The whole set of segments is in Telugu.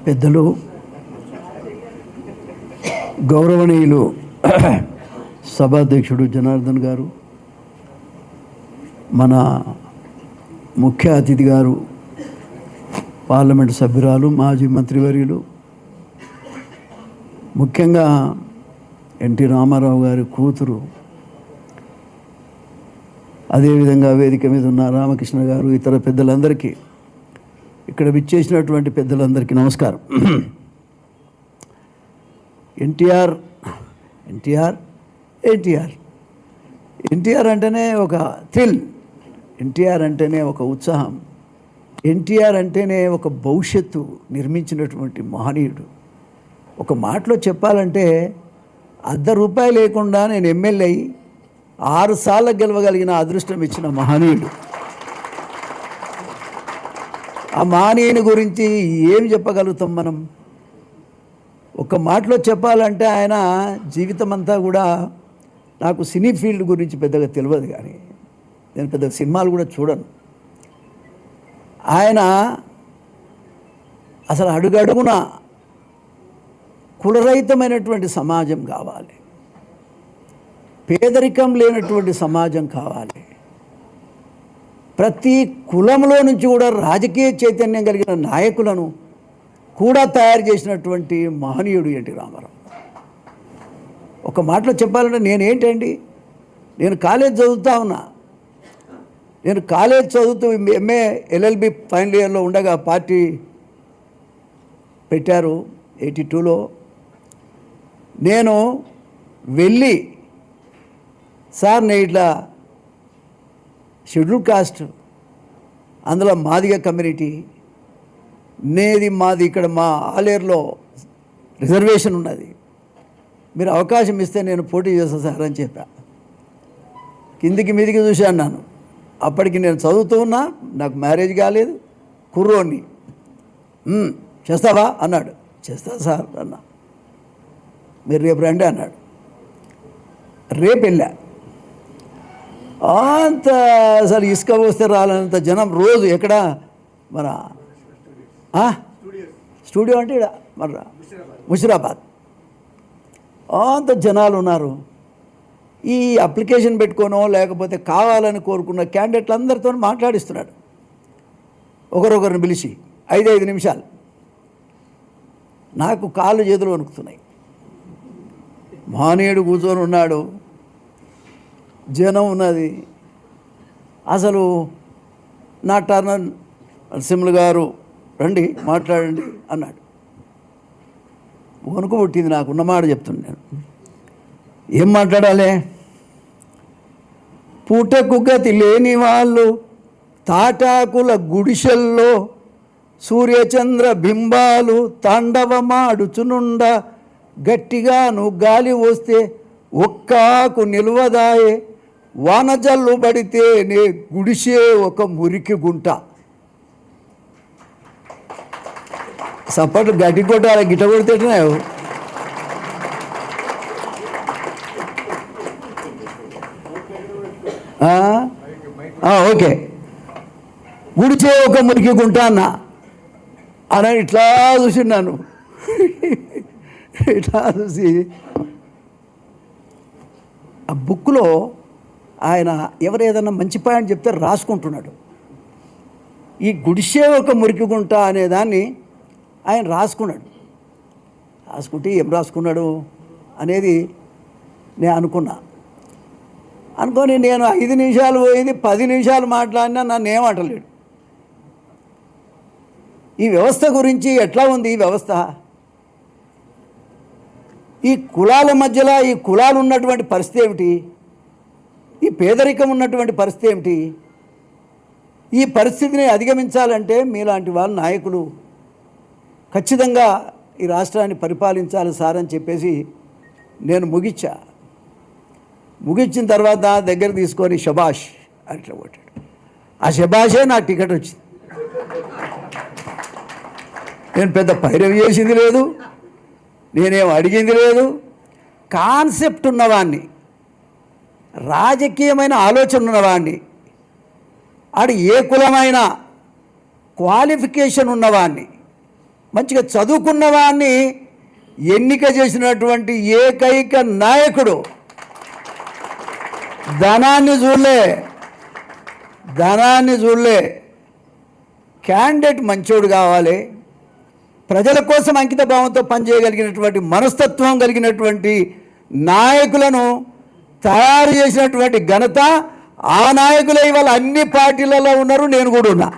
పెద్దలు గౌరవనీయులు సభాధ్యక్షుడు జనార్దన్ గారు, మన ముఖ్య అతిథి గారు పార్లమెంటు సభ్యురాలు మాజీ మంత్రివర్యులు, ముఖ్యంగా ఎన్టీ రామారావు గారి కూతురు, అదేవిధంగా వేదిక మీద ఉన్న రామకృష్ణ గారు, ఇతర పెద్దలందరికీ, ఇక్కడ విచ్చేసినటువంటి పెద్దలందరికీ నమస్కారం. ఎన్టీఆర్ అంటేనే ఒక థ్రిల్, ఎన్టీఆర్ అంటేనే ఒక ఉత్సాహం, ఎన్టీఆర్ అంటేనే ఒక భవిష్యత్తు నిర్మించినటువంటి మహనీయుడు. ఒక మాటలో చెప్పాలంటే ₹1 లేకుండా నేను ఎమ్మెల్యే అయ్యి 6 సార్లు గెలవగలిగిన అదృష్టం ఇచ్చిన మహనీయుడు. ఆ మహనీయుని గురించి ఏం చెప్పగలుగుతాం మనం? ఒక మాటలో చెప్పాలంటే ఆయన జీవితం అంతా కూడా, నాకు సినీ ఫీల్డ్ గురించి పెద్దగా తెలియదు, కానీ నేను పెద్దగా సినిమాలు కూడా చూడను. ఆయన అసలు అడుగడుగున కులరహితమైనటువంటి సమాజం కావాలి, పేదరికం లేనటువంటి సమాజం కావాలి, ప్రతి కులంలో నుంచి కూడా రాజకీయ చైతన్యం కలిగిన నాయకులను కూడా తయారు చేసినటువంటి మహనీయుడు ఎన్టీ రామారావు. ఒక మాటలో చెప్పాలంటే నేను కాలేజ్ చదువుతా ఉన్నా. నేను కాలేజ్ చదువుతూ ఎంఏ LLB ఫైనల్ ఇయర్లో ఉండగా పార్టీ పెట్టారు 82లో. నేను వెళ్ళి, సార్ నేను ఇట్లా షెడ్యూల్ కాస్ట్, అందులో మాదిగ కమ్యూనిటీ, మాది ఇక్కడ మా ఆలేరులో రిజర్వేషన్ ఉన్నది, మీరు అవకాశం ఇస్తే నేను పోటీ చేస్తాను సార్ అని చెప్పా. కిందికి మీదికి చూశాను. నన్ను అప్పటికి నేను చదువుతూ ఉన్నా, నాకు మ్యారేజ్ కాలేదు, కుర్రోని. చేస్తావా అన్నాడు. చేస్తా సార్ అన్నా. మీరు రేపు రండి అన్నాడు. రేపు వెళ్ళా. అంత అసలు ఇసుక పోస్తే రాలంత జనం రోజు. ఎక్కడ మన స్టూడియో అంటే ఇక్కడ మన ముషిరాబాద్. అంత జనాలు ఉన్నారు. ఈ అప్లికేషన్ పెట్టుకోనో లేకపోతే కావాలని కోరుకున్న క్యాండిడేట్లు అందరితో మాట్లాడిస్తున్నాడు, ఒకరొకరిని పిలిచి 5 నిమిషాలు. నాకు కాళ్ళు చేతులు వణుకుతున్నాయి. మహనీయుడు కూర్చొని ఉన్నాడు, జనం ఉన్నది. అసలు నా టర్న్, నరసింహులు గారు రండి మాట్లాడండి అన్నాడు. వణుకు పుట్టింది నాకు. ఉన్నమాట చెప్తున్నాను. ఏం మాట్లాడాలి? పూటకు గతి లేని వాళ్ళు తాటాకుల గుడిసెల్లో సూర్యచంద్ర బింబాలు తాండవమాడుచునుండ, గట్టిగాను గాలి వస్తే ఒక్కాకు నిల్వదాయే, వానజల్లు పడితే నే గుడిసే ఒక మురికి గుంట. సపోర్ట్ గడ్డి కొట్టాలి, గిట్ట కొడితేనావు. ఓకే, గుడిచే ఒక మురికి గుంట అన్న ఇట్లా చూసిన్నాను. ఇట్లా చూసి ఆ బుక్లో ఆయన ఎవరు ఏదన్నా మంచి పాయింట్ చెప్తే రాసుకుంటున్నాడు. ఈ గుడిసే ఒక మురికి గుంట అనేదాన్ని ఆయన రాసుకున్నాడు. రాసుకుంటే ఏం రాసుకున్నాడు అనేది నేను అనుకొని నేను 5 నిమిషాలు పోయింది, 10 నిమిషాలు మాట్లాడినా నన్ను ఏమంటలేడు. ఈ వ్యవస్థ గురించి ఎట్లా ఉంది ఈ వ్యవస్థ? ఈ కులాల మధ్యలో ఈ కులాలు ఉన్నటువంటి పరిస్థితి ఏమిటి? ఈ పేదరికం ఉన్నటువంటి పరిస్థితి ఏమిటి? ఈ పరిస్థితిని అధిగమించాలంటే మీలాంటి వాళ్ళ నాయకులు ఖచ్చితంగా ఈ రాష్ట్రాన్ని పరిపాలించాలి సార్ అని చెప్పేసి నేను ముగించిన తర్వాత దగ్గర తీసుకొని శబాష్ అట్లా కొట్టాడు. ఆ శబాషే నాకు టికెట్ వచ్చింది. నేను పెద్ద పైరవి చేసింది లేదు, నేనేం అడిగింది లేదు. కాన్సెప్ట్ ఉన్నవాడిని, రాజకీయమైన ఆలోచన ఉన్నవాడిని, ఆడు ఏ కులమైన క్వాలిఫికేషన్ ఉన్నవాడిని మంచిగా చదువుకున్న వాడిని ఎన్నిక చేసినటువంటి ఏకైక నాయకుడు. ధనాన్ని చూడలే. క్యాండిడేట్ మంచోడు కావాలి, ప్రజల కోసం అంకిత భావంతో పనిచేయగలిగినటువంటి మనస్తత్వం కలిగినటువంటి నాయకులను తయారు చేసినటువంటి ఘనత ఆ నాయకులే ఇవాళ అన్ని పార్టీలలో ఉన్నారు, నేను కూడా ఉన్నా.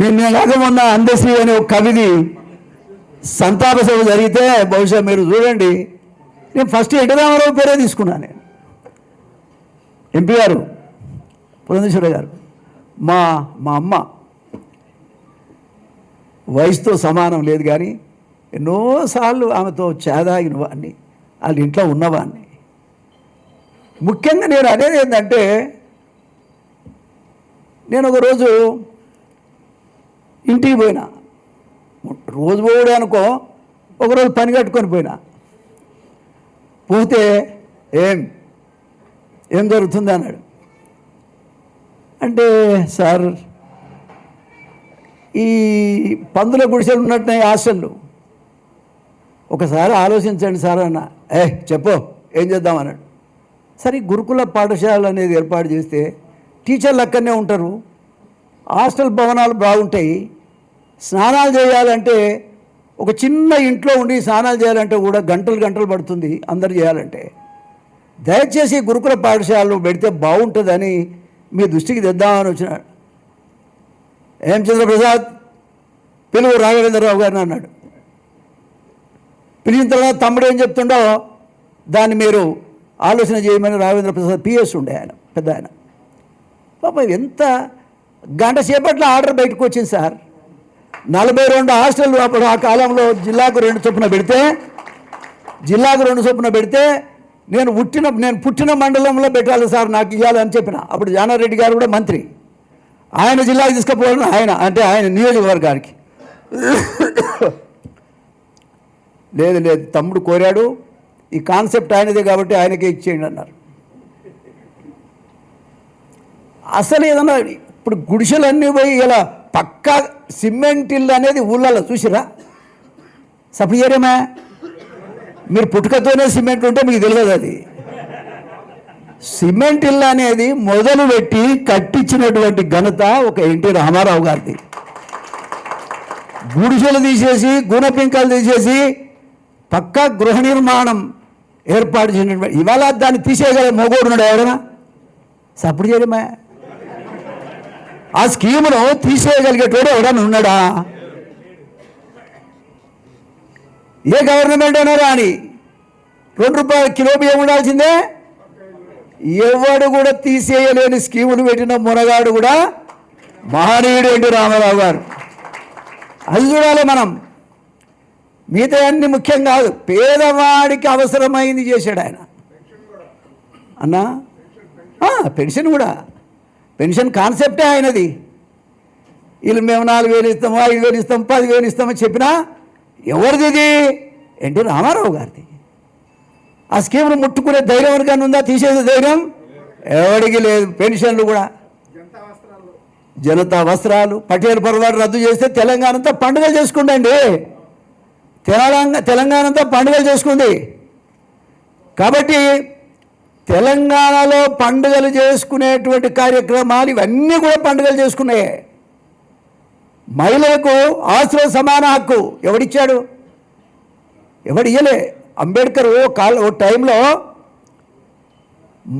నేను కాక మొన్న అందశ్రీ అనే ఒక కవిది సంతాప సభ జరిగితే బహుశా మీరు చూడండి, నేను ఫస్ట్ ఎన్టీ రామారావు పేరే తీసుకున్నాను. నేను ఎంపీ గారు పురంధేశ్వర గారు మా అమ్మ వయసుతో సమానం లేదు కానీ ఎన్నోసార్లు ఆమెతో చేదాగిన వాడిని, వాళ్ళ ఇంట్లో ఉన్నవాడిని. ముఖ్యంగా నేను అనేది ఏంటంటే, నేను ఒకరోజు ఇంటికి పోయినా, రోజు పోవడం అనుకో, ఒకరోజు పని కట్టుకొని పోయినా. పోతే ఏం జరుగుతుంది అన్నాడు. అంటే సార్ ఈ పందుల గుడిసెలు ఉన్నట్టున్నాయి హాస్టళ్ళు, ఒకసారి ఆలోచించండి సార్ అన్న. చెప్పు ఏం చేద్దామన్నాడు. సరే గురుకుల పాఠశాల అనేది ఏర్పాటు చేస్తే టీచర్లు అక్కడనే ఉంటారు, హాస్టల్ భవనాలు బాగుంటాయి, స్నానాలు చేయాలంటే ఒక చిన్న ఇంట్లో ఉండి స్నానాలు చేయాలంటే కూడా గంటలు పడుతుంది అందరు చేయాలంటే. దయచేసి గురుకుల పాఠశాలలో పెడితే బాగుంటుందని మీ దృష్టికి తెద్దామని వచ్చినాడు. చంద్రప్రసాద్ పిలువు రాఘవేంద్రరావు గారిని అన్నాడు. పిలిచిన తర్వాత తమ్ముడు ఏం చెప్తుండో దాన్ని మీరు ఆలోచన చేయమని రాఘవేంద్ర ప్రసాద్ పిఎస్ ఉండే ఆయన, పెద్ద ఆయన. పాప ఎంత గంట సేపట్లో ఆర్డర్ బయటకు వచ్చింది సార్. 42 హాస్టళ్ళు అప్పుడు ఆ కాలంలో జిల్లాకు 2 చొప్పున పెడితే నేను పుట్టిన మండలంలో పెట్టాలి సార్, నాకు ఇవ్వాలని చెప్పిన. అప్పుడు జానారెడ్డి గారు కూడా మంత్రి, ఆయన జిల్లాకు తీసుకుపోవాలని ఆయన నియోజకవర్గానికి. లేదు తమ్ముడు కోరాడు, ఈ కాన్సెప్ట్ ఆయనదే కాబట్టి ఆయనకే ఇచ్చేయండి అన్నారు. అసలు ఏదన్నా ఇప్పుడు గుడిసెలన్నీ పోయి ఇలా పక్కా సిమెంట్ ఇల్లు అనేది ఊళ్ళలో చూసిరా? సప్లై చేయరేమా? మీరు పుట్టుకతోనే సిమెంట్ ఉంటే మీకు తెలియదు. అది సిమెంట్ ఇల్లు అనేది మొదలుపెట్టి కట్టించినటువంటి ఘనత ఒక ఎన్టీ రామారావు గారిది. గుడిసెలు తీసేసి గుణపింకలు తీసేసి పక్కా గృహ నిర్మాణం ఏర్పాటు చేసినటువంటి, ఇవాళ దాన్ని తీసేయగల మొగోడు ఉన్నాడు ఎవరైనా? సపోర్ట్ చేయడమే. ఆ స్కీమును తీసేయగలిగేటోడు ఎవరైనా ఉన్నాడా? ఏ గవర్నమెంట్ అయినా రాని ₹2 కిలో బియ్యం ఉండాల్సిందే. ఎవడు కూడా తీసేయలేని స్కీములు పెట్టిన మునగాడు కూడా మహనీయుడు ఎన్టీ రామారావు గారు. అది చూడాలి మనం. మిగతా అన్ని ముఖ్యం కాదు, పేదవాడికి అవసరమైంది చేశాడు ఆయన. అన్నా పెన్షన్ కూడా, పెన్షన్ కాన్సెప్టే ఆయనది. వీళ్ళు మేము 4,000 ఇస్తాము, 5,000 ఇస్తాము, 10,000 ఇస్తామని చెప్పినా ఎవరిది? ఇది ఎన్టీ రామారావు గారిది. ఆ స్కీమ్ను ముట్టుకునే ధైర్యం ఎవరికైనా ఉందా? తీసేసే ధైర్యం ఎవరికి లేదు. పెన్షన్లు కూడా, జనతా వస్త్రాలు, పటేల్ పర్వాడు రద్దు చేస్తే తెలంగాణ అంతా పండుగలు చేసుకుండండి. తెలంగాణ అంతా పండుగలు చేసుకుంది. కాబట్టి తెలంగాణలో పండుగలు చేసుకునేటువంటి కార్యక్రమాలు ఇవన్నీ కూడా పండుగలు చేసుకున్నాయి. మహిళలకు ఆస్తిలో సమాన హక్కు ఎవడిచ్చాడు? ఎవడియ్యలే. అంబేద్కర్ ఓ టైంలో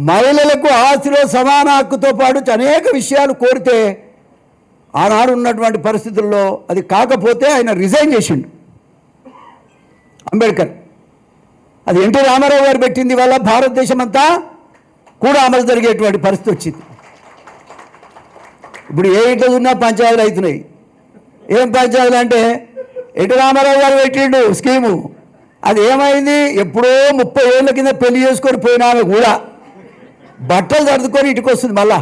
మహిళలకు ఆస్తిలో సమాన హక్కుతో పాటు అనేక విషయాలు కోరితే ఆనాడు ఉన్నటువంటి పరిస్థితుల్లో అది కాకపోతే ఆయన రిజైన్ చేసిండు అంబేద్కర్. అది ఎన్టీ రామారావు గారు పెట్టింది వల్ల భారతదేశం అంతా కూడా అమలు జరిగేటువంటి పరిస్థితి వచ్చింది. ఇప్పుడు ఏ ఇంట్లో ఉన్నా పంచాయతీలు అవుతున్నాయి. ఏం పంచాయతీలు అంటే ఎన్టీ రామారావు గారు పెట్టిండు స్కీము. అది ఏమైంది? ఎప్పుడో 30 ఏళ్ళ కింద పెళ్లి చేసుకొని పోయినా కూడా బట్టలు సర్దుకొని ఇంటికి వస్తుంది మళ్ళా.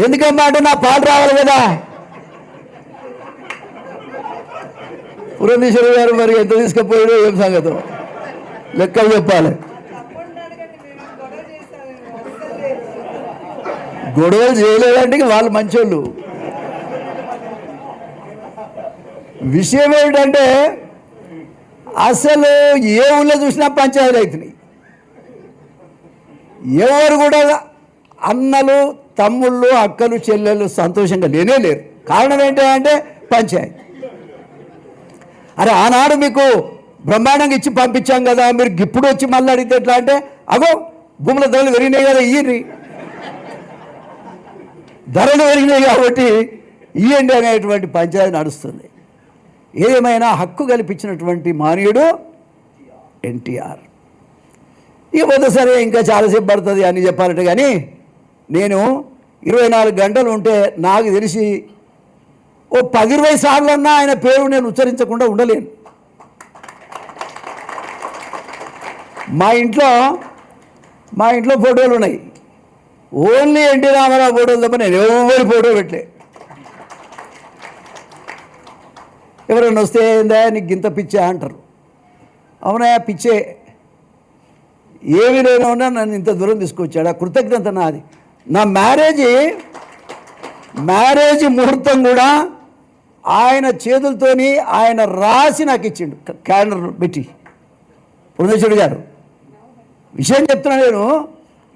ఎందుకమ్మా అంటే నా పాలు రావాలి కదా. పురంధేశ్వరి గారు మరి ఎంత తీసుకుపోయాడో ఏం సంగతో లెక్కలు చెప్పాలి. గొడవలు చేయలేదంటే వాళ్ళు మంచోళ్ళు. విషయం ఏమిటంటే అసలు ఏ ఊళ్ళో చూసినా పంచాయతీలు అవుతున్నాయి. ఎవరు కూడా అన్నలు తమ్ముళ్ళు అక్కలు చెల్లెళ్ళు సంతోషంగా లేరు. కారణం ఏంటంటే పంచాయతీ. అరే ఆనాడు మీకు బ్రహ్మాండంగా ఇచ్చి పంపించాం కదా, మీరు ఇప్పుడు వచ్చి మళ్ళీ అడిగితే ఎట్లా అంటే, అగో భూముల ధరలు పెరిగినాయి కదా ఇయ్యండి, ధరలు పెరిగినాయి కాబట్టి ఇయ్యండి అనేటువంటి పంచాయతీ నడుస్తుంది. ఏదేమైనా హక్కు కల్పించినటువంటి మానవుడు ఎన్టీఆర్. ఇక పోతే సరే ఇంకా చాలాసేపు పడుతుంది అని చెప్పాలంటే, కానీ నేను 24 గంటలు ఉంటే నాకు తెలిసి ఓ 10-20 సార్లన్నా ఆయన పేరు నేను ఉచ్చరించకుండా ఉండలేను. మా ఇంట్లో ఫోటోలు ఉన్నాయి, ఓన్లీ ఎన్టీ రామారావు ఫోటోలు తప్ప నేను ఎవరి ఫోటో పెట్టలే. ఎవరైనా వస్తే ఏందా నీకు గింత పిచ్చా అంటారు. అవునా పిచ్చే, ఏమీ లేకుండా నన్ను ఇంత దూరం తీసుకొచ్చాడు. ఆ కృతజ్ఞత నాది. నా మ్యారేజ్ ముహూర్తం కూడా ఆయన చేతులతోని ఆయన రాసి నాకు ఇచ్చిండు, క్యాలెండర్ పెట్టి. పురంధేశ్వరి గారు విషయం చెప్తున్నా నేను,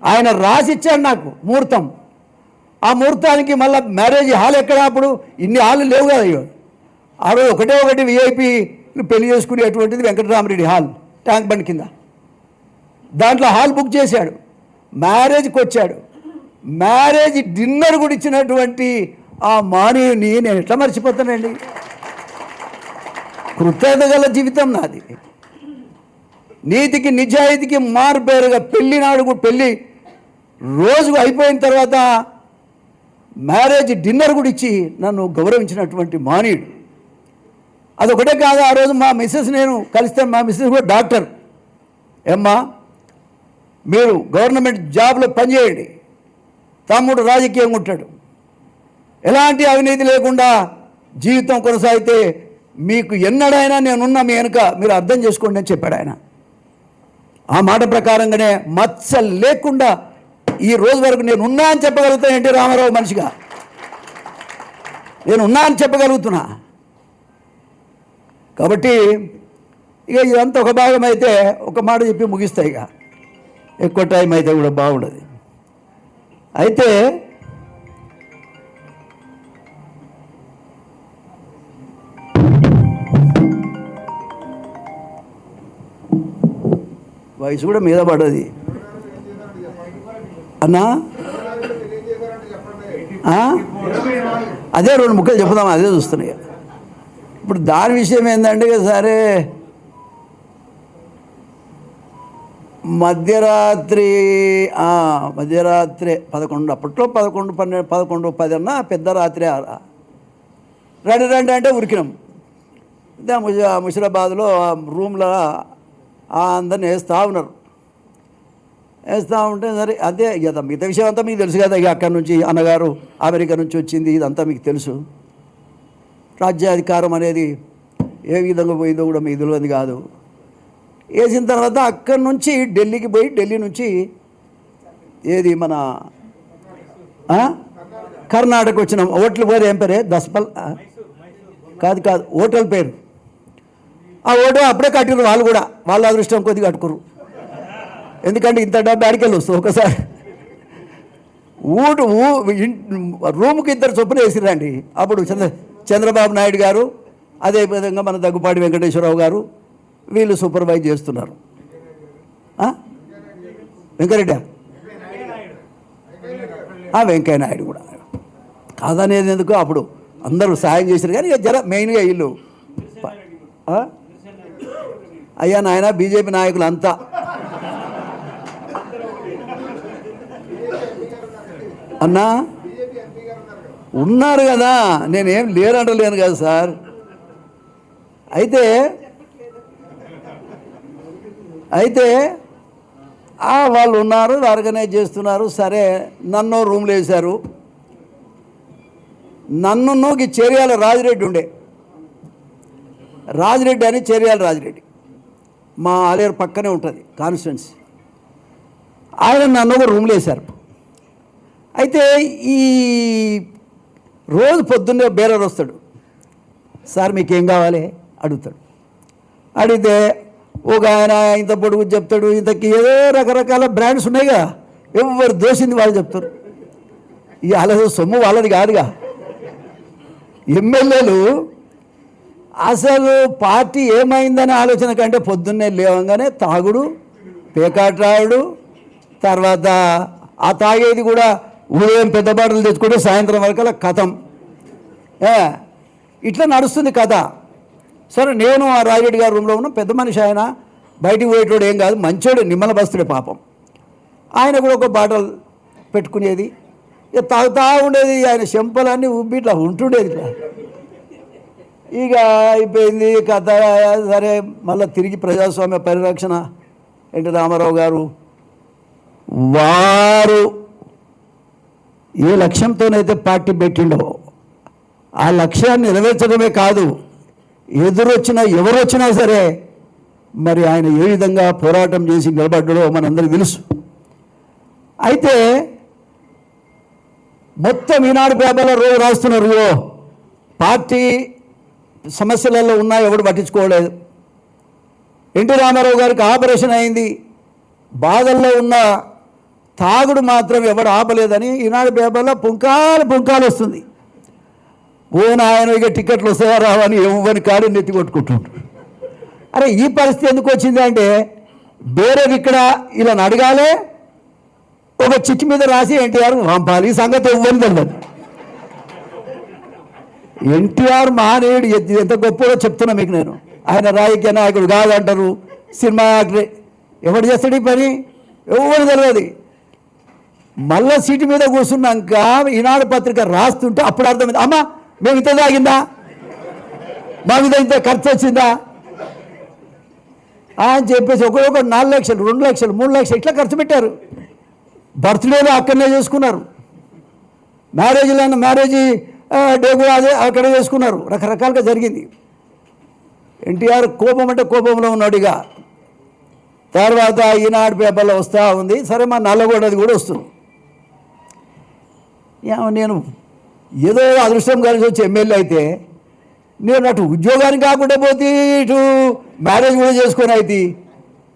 ఆయన రాసి ఇచ్చాడు నాకు ముహూర్తం. ఆ ముహూర్తానికి మళ్ళీ మ్యారేజ్ హాల్ ఎక్కడ, అప్పుడు ఇన్ని హాళ్ళు లేవు కదా. అయ్యో ఆ రోజు ఒకటి విఐపి పెళ్లి చేసుకునేటువంటిది వెంకటరామరెడ్డి హాల్, ట్యాంక్ బండ్ కింద. దాంట్లో హాల్ బుక్ చేశాడు, మ్యారేజ్కి వచ్చాడు. మ్యారేజ్ డిన్నర్ కూడా ఇచ్చినటువంటి ఆ మానవుని నేను ఎట్లా మర్చిపోతానండి. కృతజ్ఞత గల జీవితం నాది. నీతికి నిజాయితీకి మారుపేరుగా పెళ్లి నాడు కూడా, పెళ్ళి రోజు అయిపోయిన తర్వాత మ్యారేజ్ డిన్నర్ కూడా ఇచ్చి నన్ను గౌరవించినటువంటి మానవుడు. అదొకటే కాదు, ఆ రోజు మా మిస్సెస్ నేను కలిస్తే, మా మిస్సెస్ కూడా డాక్టర్, ఏమ్మా మీరు గవర్నమెంట్ జాబ్లో పనిచేయండి, తమ్ముడు రాజకీయంగా ఉంటాడు, ఎలాంటి అవినీతి లేకుండా జీవితం కొనసాగితే మీకు ఎన్నడైనా నేనున్నా మీ వెనుక, మీరు అర్థం చేసుకోండి అని చెప్పాడు ఆయన. ఆ మాట ప్రకారంగానే మచ్చ లేకుండా ఈ రోజు వరకు నేను ఉన్నా అని చెప్పగలుగుతాను. ఎన్టీ రామారావు మనిషిగా నేను ఉన్నా అని చెప్పగలుగుతున్నా. కాబట్టి ఇక ఇదంతా ఒక భాగం అయితే ఒక మాట చెప్పి ముగిస్తాయి. ఇక ఎక్కువ టైం అయితే కూడా బాగుండదు. అయితే వయసు కూడా మీద పడ్డది అన్నా. అదే 2 ముక్కలు చెప్పుదాం, అదే చూస్తున్నాయి. ఇప్పుడు దాని విషయం ఏంటంటే, సరే మధ్యరాత్రి 11, అప్పట్లో 11, 12, 11, 10 అన్నా పెద్ద రాత్రి. రండి అంటే ఉరికినాం. ముషిరాబాద్లో రూమ్లో అందరిని వేస్తూ ఉంటే సరే అదే ఇక మిగతా విషయం అంతా మీకు తెలుసు కదా. ఇక అక్కడి నుంచి అన్నగారు అమెరికా నుంచి వచ్చింది, ఇదంతా మీకు తెలుసు. రాజ్యాధికారం అనేది ఏ విధంగా పోయిందో కూడా మీకు తెలియదు కాదు. వేసిన తర్వాత అక్కడి నుంచి ఢిల్లీకి పోయి, ఢిల్లీ నుంచి ఏది మన కర్ణాటక వచ్చినాం. హోటల్ పేరు ఏం పేరే, దస్పల్ కాదు హోటల్ పేరు. ఆ హోటల్ అప్పుడే కట్టిరు వాళ్ళు కూడా, వాళ్ళ అదృష్టం కొద్దిగా కట్టుకురు. ఎందుకంటే ఇంత డబ్బు ఆడికెళ్ళి వస్తుంది ఒకసారి. రూమ్కి 2 చొప్పున వేసిరండి. అప్పుడు చంద్రబాబు నాయుడు గారు, అదేవిధంగా మన దగ్గుపాటి వెంకటేశ్వరరావు గారు, వీళ్ళు సూపర్వైజ్ చేస్తున్నారు. వెంకరెడ్డి వెంకయ్య నాయుడు కూడా కాదనేది ఎందుకు, అప్పుడు అందరూ సాయం చేశారు. కానీ ఇక మెయిన్గా వీళ్ళు అయ్యా నాయన బీజేపీ నాయకులు అంతా అన్నా ఉన్నారు కదా, నేనేం లేరంటలేను కదా సార్. అయితే వాళ్ళు ఉన్నారు, ఆర్గనైజ్ చేస్తున్నారు. సరే నన్ను రూమ్లో వేశారు. నన్నుకి చేర్యాల రాజిరెడ్డి ఉండే, రాజిరెడ్డి అని, చేర్యాల రాజిరెడ్డి మా ఆలేరు పక్కనే ఉంటుంది కాన్స్టిట్యున్సీ. ఆయన నన్ను ఒక రూమ్లో వేశారు. అయితే ఈ రోజు పొద్దున్నే బేరర్ వస్తాడు, సార్ మీకేం కావాలి అడుగుతాడు. అడిగితే ఒక ఆయన ఇంత పొడుగు చెప్తాడు, ఇంతకి ఏదో రకరకాల బ్రాండ్స్ ఉన్నాయిగా, ఎవరు దోషింది వాళ్ళు చెప్తారు. ఈ అలా సొమ్ము వాళ్ళది కాదుగా. ఎమ్మెల్యేలు అసలు పార్టీ ఏమైందనే ఆలోచన కంటే పొద్దున్నే లేవంగానే తాగుడు, పేకాట్లాడు, తర్వాత ఆ తాగేది కూడా ఉదయం పెద్ద బాటలు తెచ్చుకుంటే సాయంత్రం వరకు కథం. ఇట్లా నడుస్తుంది కథ. సరే, నేను ఆ రాజిరెడ్డి గారి రూమ్లో ఉన్న పెద్ద మనిషి, ఆయన బయటికి పోయేటోడు ఏం కాదు, మంచోడు, నిమ్మల బస్తుడే పాపం. ఆయన కూడా ఒక బాటలు పెట్టుకునేది, ఇక తాగుతా ఉండేది. ఆయన చెంపలన్నీ ఉబ్బి ఇట్లా ఉంటుండేది ఇట్లా. ఇక అయిపోయింది కథ. సరే, మళ్ళీ తిరిగి ప్రజాస్వామ్య పరిరక్షణ ఎన్టీ రామారావు గారు వారు ఏ లక్ష్యంతోనైతే పార్టీ పెట్టిండో ఆ లక్ష్యాన్ని నెరవేర్చడమే కాదు, ఎదురొచ్చినా ఎవరు వచ్చినా సరే మరి ఆయన ఏ విధంగా పోరాటం చేసి నిలబడ్డాడో మనందరికీ తెలుసు. అయితే మొత్తం ఈనాడు పేపర్లో రోజు రాస్తున్నారు, పార్టీ సమస్యలలో ఉన్నా ఎవడు పట్టించుకోలేదు. ఎన్టీ రామారావు గారికి ఆపరేషన్ అయింది, బాధల్లో ఉన్న తాగుడు మాత్రం ఎవడు ఆపలేదని ఈనాడు పేపర్లో పుంకాలు వస్తుంది. ఆయన ఇక టికెట్లు వస్తాయా రావని ఎవరిని కాడు నెత్తి కొట్టుకుంటుంటారు. అరే, ఈ పరిస్థితి ఎందుకు వచ్చింది అంటే, బేరేది ఇక్కడ ఇలా అడగాలి, ఒక చిట్టి మీద రాసి ఎన్టీఆర్ పంపాలి. ఈ సంగతి ఎవ్వరిని తెలియదు. ఎన్టీఆర్ మహానీయుడు ఎంత గొప్పదో చెప్తున్నా మీకు నేను. ఆయన రాజకీయ నాయకుడు కాదంటారు, సినిమా యాక్టర్, ఎవడు చేస్తాడు ఈ పని ఎవరు తెలియదు. మళ్ళా సీటు మీద కూర్చున్నాక ఈనాడు పత్రిక రాస్తుంటే అప్పుడు అర్థమైంది, అమ్మ మేము ఇంత తాగిందా, మా మీద ఇంత ఖర్చు వచ్చిందా అని చెప్పేసి ఒక్కొక్క 4 లక్షలు 2 లక్షలు 3 లక్షలు ఇట్లా ఖర్చు పెట్టారు. బర్త్డేలో అక్కడనే చేసుకున్నారు, మ్యారేజ్ డే కూడా అదే అక్కడే చేసుకున్నారు. రకరకాలుగా జరిగింది. ఎన్టీఆర్ కోపం అంటే కోపంలో ఉన్నాడు. ఇక తర్వాత ఈనాడు పేపర్లో వస్తూ ఉంది. సరే, మా నల్లగొండది కూడా వస్తుంది. నేను ఏదో అదృష్టం కలిసి వచ్చి ఎమ్మెల్యే అయితే, నేను అటు ఉద్యోగానికి కాకుండా పోతే ఇటు మ్యారేజ్ కూడా చేసుకొని అయితే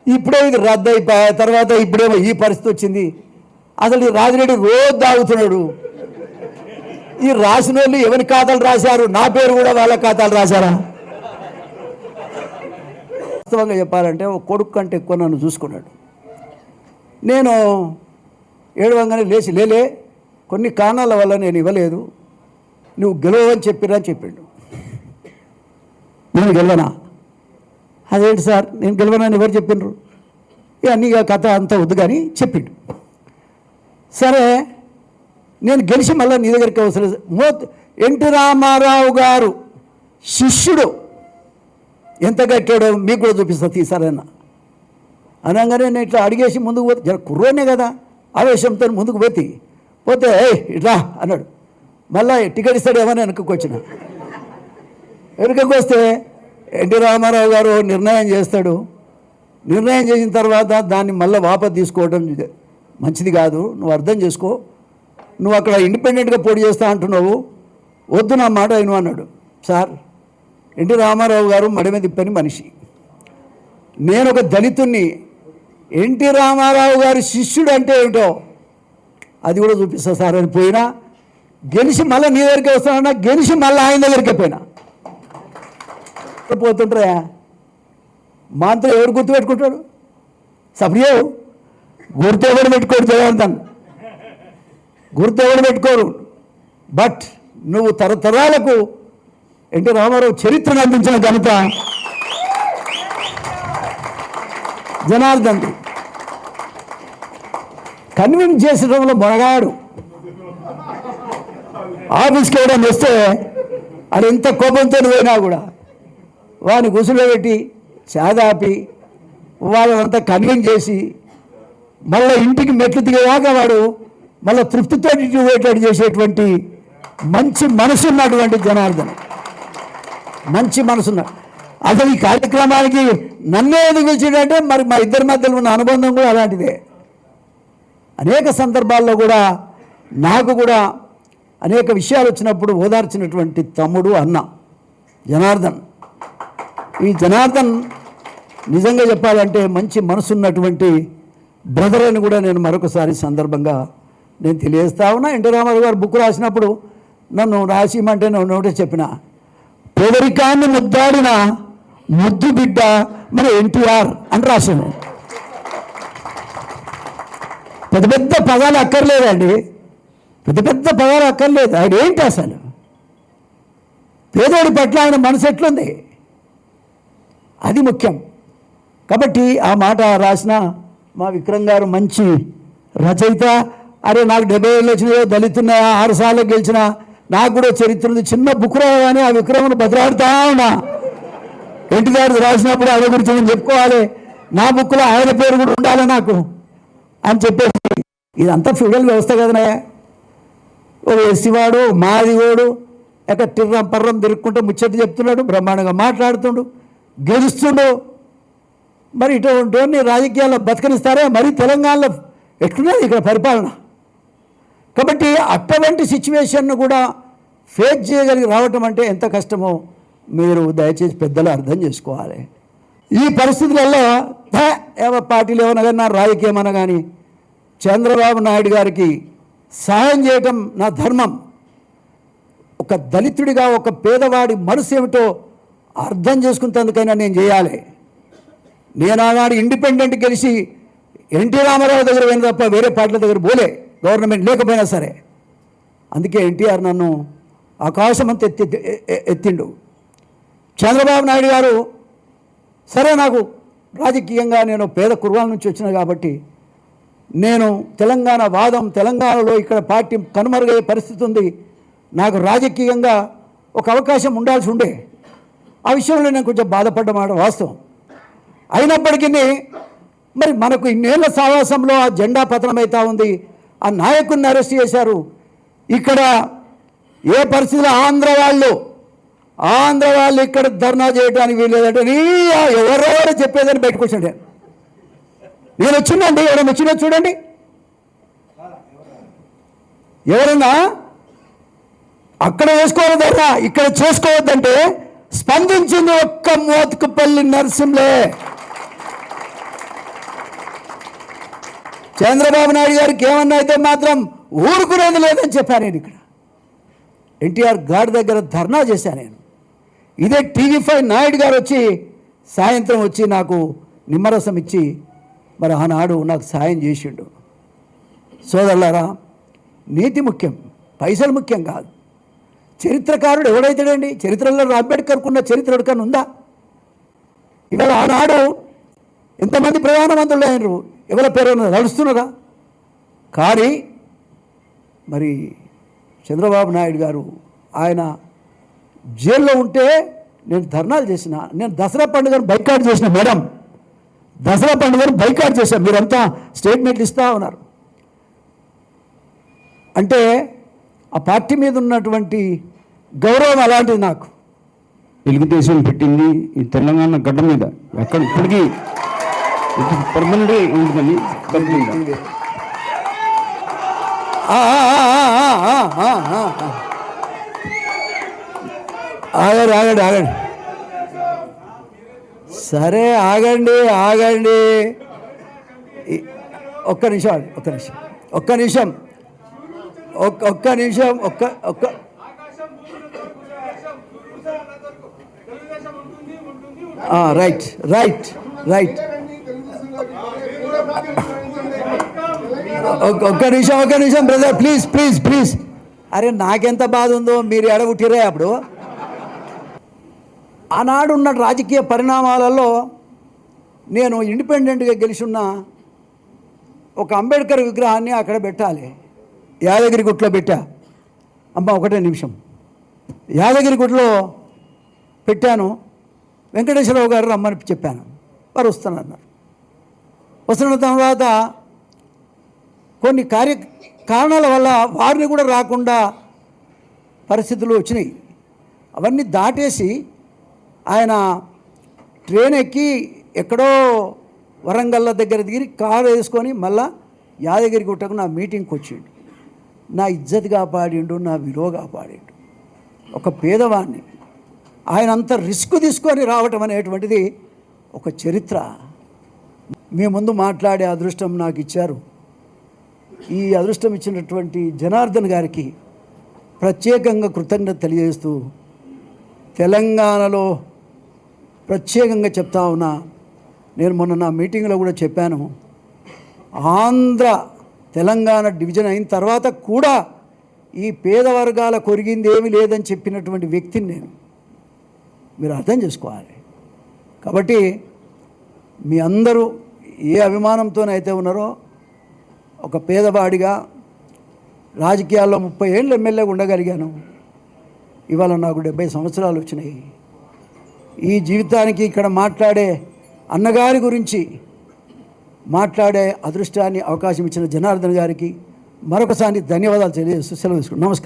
ఇప్పుడే ఇది రద్దు అయిపోయా. తర్వాత ఇప్పుడేమో ఈ పరిస్థితి వచ్చింది. అసలు ఈ రాజిరెడ్డి రోజు తాగుతున్నాడు. ఈ రాసిన వాళ్ళు ఎవరి ఖాతాలు రాశారు, నా పేరు కూడా వాళ్ళ ఖాతాలు రాశారా? వాస్తవంగా చెప్పాలంటే ఒక కొడుకు కంటే ఎక్కువ నన్ను చూసుకున్నాడు. నేను ఏడవంగానే లేచి లేలే కొన్ని కారణాల వల్ల నేను ఇవ్వలేదు, నువ్వు గెలవని చెప్పిరా అని చెప్పిండు. నేను గెలవనా? అదేంటి సార్ నేను గెలవనని ఎవరు చెప్పిండ్రు? ఇవన్నీ కథ అంతా వద్దు కానీ చెప్పిండు. సరే, నేను గెలిచి మళ్ళీ నీ దగ్గరికి అవసరం. ఎన్టీ రామారావు గారు శిష్యుడు ఎంత కట్టాడో మీకు కూడా చూపిస్తా తీసారన్న అనగానే నేను ఇట్లా అడిగేసి ముందుకు పోతే, జర కుర్రోనే కదా, ఆవేశంతో ముందుకు పోతే ఇట్లా అన్నాడు. మళ్ళీ టికెట్ ఇస్తాడేమని వెనకకు వచ్చిన. వెనుకకు వస్తే ఎన్టీ రామారావు గారు నిర్ణయం చేస్తాడు. నిర్ణయం చేసిన తర్వాత దాన్ని మళ్ళీ వాపసు తీసుకోవడం మంచిది కాదు, నువ్వు అర్థం చేసుకో, నువ్వు అక్కడ ఇండిపెండెంట్గా పోటీ చేస్తా అంటున్నావు, వద్దు నా మాట అయిను అన్నాడు. సార్, ఎన్టీ రామారావు గారు మడిమ తిప్పని మనిషి, నేను ఒక దళితుణ్ణి, ఎన్టీ రామారావు గారి శిష్యుడు అంటే ఏమిటో అది కూడా చూపిస్తా సార్ అని పోయినా, గెలిచి మళ్ళీ నీ దగ్గరికి వస్తానన్నా, గెలిచి మళ్ళీ ఆయన దగ్గరికి పోయినా. పోతుంటారా మాంతో ఎవరు గుర్తుపెట్టుకుంటాడు? సబ్రియో గుర్తు ఎవరు పెట్టుకోడు చదవంతాను, గుర్తు ఎవరు పెట్టుకోరు. బట్ నువ్వు తరతరాలకు ఎన్టీ రామారావు చరిత్రను అందించిన ఘనత జనార్దన్. కన్విన్స్ చేసడంలో మొనగాడు. ఆఫీస్కి ఎవడం వస్తే అది ఎంత కోపంతో పోయినా కూడా వాడిని గుసులో పెట్టి చాదాపి వాళ్ళంతా కన్విన్స్ చేసి మళ్ళీ ఇంటికి మెట్లు దిగేదాకా వాడు మళ్ళీ తృప్తితో ఇంటికి పోయేటట్టు చేసేటువంటి మంచి మనసున్నటువంటి జనార్దన్, మంచి మనసున్నాడు. అసలు ఈ కార్యక్రమానికి నన్నే ఎందుకు పిలిచిందంటే మరి మా ఇద్దరి మధ్యలో ఉన్న అనుబంధం కూడా అలాంటిదే. అనేక సందర్భాల్లో కూడా నాకు కూడా అనేక విషయాలు వచ్చినప్పుడు ఓదార్చినటువంటి తమ్ముడు అన్న జనార్దన్. ఈ జనార్దన్ నిజంగా చెప్పాలంటే మంచి మనసున్నటువంటి బ్రదర్ అని కూడా నేను మరొకసారి సందర్భంగా నేను తెలియజేస్తా ఉన్నా. ఎన్టీ రామారావు గారు బుక్ రాసినప్పుడు నన్ను రాసిమంటే నేను నోటే చెప్పిన, పేదరికాన్ని ముద్దాడిన ముద్దు బిడ్డ మన ఎన్టీఆర్ అని రాశాను. పెద్ద పెద్ద పదాలు అక్కర్లేదండి, పెద్ద పెద్ద పదాలు అక్కర్లేదు. ఆయన ఏంటి అసలు పేదోడి పట్ల ఆయన మనసు ఎట్లుంది, అది ముఖ్యం. కాబట్టి ఆ మాట రాసిన మా విక్రమ్ గారు మంచి రచయిత. అరే నాకు 70 ఏళ్ళు వచ్చినాయో, దళితున్నాయా, 6 సార్లు గెలిచిన, నాకు కూడా చరిత్ర ఉంది, చిన్న బుక్ రాగానే ఆ విక్రమ్ను బదిలాడుతా ఉన్నా. ఎన్టీఆర్ రాసినప్పుడు ఆయన గురించి నేను చెప్పుకోవాలి, నా బుక్లో ఆయన పేరు కూడా ఉండాలి నాకు అని చెప్పేసి. ఇదంతా ఫ్యూడల్ వ్యవస్థ కదనే. ఓ ఎస్సీవాడు మాదివాడు ఎక్కడ టిర్రం పర్రం తిరుక్కుంటూ ముచ్చట చెప్తున్నాడు, బ్రహ్మాండంగా మాట్లాడుతుండు, గెలుస్తుండు. మరి ఇటువంటి రాజకీయాల్లో బతకనిస్తారే? మరి తెలంగాణలో ఎట్లున్నది ఇక్కడ పరిపాలన? కాబట్టి అటువంటి సిచ్యువేషన్ను కూడా ఫేస్ చేయగలిగి రావటం అంటే ఎంత కష్టమో మీరు దయచేసి పెద్దలు అర్థం చేసుకోవాలి. ఈ పరిస్థితులలో పార్టీలు ఏమన్నా కానీ, నా రాజకీయం అన్నా కానీ, చంద్రబాబు నాయుడు గారికి సహాయం చేయటం నా ధర్మం. ఒక దళితుడిగా ఒక పేదవాడి మనసు ఏమిటో అర్థం చేసుకున్నందుకైనా నేను చేయాలి. నేను ఆనాడు ఇండిపెండెంట్ గెలిచి ఎన్టీ రామారావు దగ్గర పోయిన తప్ప వేరే పార్టీల దగ్గర పోలే, గవర్నమెంట్ లేకపోయినా సరే. అందుకే ఎన్టీఆర్ నన్ను ఆకాశం అంతా ఎత్తిండు. చంద్రబాబు నాయుడు గారు సరే, నాకు రాజకీయంగా నేను పేద కుర్వాల నుంచి వచ్చిన కాబట్టి నేను తెలంగాణ వాదం, తెలంగాణలో ఇక్కడ పార్టీ కనుమరుగయ్యే పరిస్థితి ఉంది, నాకు రాజకీయంగా ఒక అవకాశం ఉండాల్సి ఉండే. ఆ విషయంలో నేను కొంచెం బాధపడ్డమాట వాస్తవం. అయినప్పటికీ మరి మనకు ఇన్నేళ్ల సావాసంలో ఆ జెండా పతనం అవుతా ఉంది, ఆ నాయకుడిని అరెస్ట్ చేశారు. ఇక్కడ ఏ పరిస్థితుల్లో ఆంధ్ర వాళ్ళు ఇక్కడ ధర్నా చేయడానికి వీల్లేదంటే ఎవరెవరో చెప్పేదని బయటకు వచ్చాడు. నేను వచ్చిందండి, ఎవరైనా వచ్చినా చూడండి. ఎవరన్నా అక్కడ చేసుకోవాలి ధర్నా, ఇక్కడ చేసుకోవద్దంటే స్పందించింది ఒక్క మోత్కుపల్లి నరసింహే. చంద్రబాబు నాయుడు గారికి ఏమన్నా అయితే మాత్రం ఊరుకునేది లేదని చెప్పాను. నేను ఇక్కడ ఎన్టీఆర్ గారి దగ్గర ధర్నా చేశాను నేను. ఇదే TV5 నాయుడు గారు వచ్చి సాయంత్రం వచ్చి నాకు నిమ్మరసం ఇచ్చి మరి ఆనాడు నాకు సాయం చేసిండు. సోదరులారా, నీతి ముఖ్యం, పైసలు ముఖ్యం కాదు. చరిత్రకారుడు ఎవడైతాడండి? చరిత్రలో అంబేద్కర్కున్న చరిత్ర ఎవరికన్నా ఉందా? ఇవాళ ఆనాడు ఎంతమంది ప్రధానమంత్రులు అయినరు, ఎవరి పేరు నడుస్తున్నారా? కానీ మరి చంద్రబాబు నాయుడు గారు ఆయన జైల్లో ఉంటే నేను ధర్నాలు చేసిన, నేను దసరా పండుగను బైకాట్ చేసిన. మేడం, దసరా పండుగను బైకాట్ చేశాను, మీరంతా స్టేట్మెంట్లు ఇస్తూ ఉన్నారు. అంటే ఆ పార్టీ మీద ఉన్నటువంటి గౌరవం అలాంటిది. నాకు తెలుగుదేశం పెట్టింది ఈ తెలంగాణ గడ్డ మీద, ఎక్కడ ఇప్పటికీ పర్మనెంట్గా ఉంటుందని ఆగండి. సరే ఆగండి. ఒక్క నిమిషం. రైట్. ఒక్క నిమిషం బ్రదర్, ప్లీజ్. అరే నాకెంత బాధ ఉందో మీరు ఎడబుట్టిరే. అప్పుడు ఆనాడున్న రాజకీయ పరిణామాలలో నేను ఇండిపెండెంట్గా గెలిచున్న ఒక అంబేద్కర్ విగ్రహాన్ని అక్కడ పెట్టాలి, యాదగిరిగుట్టలో పెట్టా. అమ్మ ఒకటే నిమిషం. యాదగిరిగుట్టలో పెట్టాను. వెంకటేశ్వరరావు గారు రమ్మని చెప్పాను, వారు వస్తున్నారు. వస్తున్న తర్వాత కొన్ని కారణాల వల్ల వారిని కూడా రాకుండా పరిస్థితులు వచ్చినాయి. అవన్నీ దాటేసి ఆయన ట్రైన్ ఎక్కి ఎక్కడో వరంగల్ దగ్గర దిగి కారు వేసుకొని మళ్ళా యాదగిరిగుట్టకు నా మీటింగ్కి వచ్చిండు. నా ఇజ్జత్ కాపాడిండు, నా విలువ కాపాడిండు. ఒక పేదవాడిని ఆయన అంత రిస్క్ తీసుకొని రావటం అనేటువంటిది ఒక చరిత్ర. మీ ముందు మాట్లాడే అదృష్టం నాకు ఇచ్చారు. ఈ అదృష్టం ఇచ్చినటువంటి జనార్దన్ గారికి ప్రత్యేకంగా కృతజ్ఞత తెలియజేస్తూ తెలంగాణలో ప్రత్యేకంగా చెప్తా ఉన్నా, నేను మొన్న నా మీటింగ్లో కూడా చెప్పాను, ఆంధ్ర తెలంగాణ డివిజన్ అయిన తర్వాత కూడా ఈ పేద వర్గాల కొరిగింది ఏమీ లేదని చెప్పినటువంటి వ్యక్తిని నేను. మీరు అర్థం చేసుకోవాలి. కాబట్టి మీ అందరూ ఏ అభిమానంతోనైతే ఉన్నారో, ఒక పేదవాడిగా రాజకీయాల్లో 30 ఏళ్ళు ఎమ్మెల్యేగా ఉండగలిగాను. ఇవాళ నాకు 70 సంవత్సరాలు వచ్చినాయి. ఈ జీవితానికి ఇక్కడ మాట్లాడే అన్నగారి గురించి మాట్లాడే అదృష్టాన్ని అవకాశం ఇచ్చిన జనార్దన్ గారికి మరొకసారి ధన్యవాదాలు తెలియజేస్తూ సెలవు తీసుకుంటాను. నమస్కారం.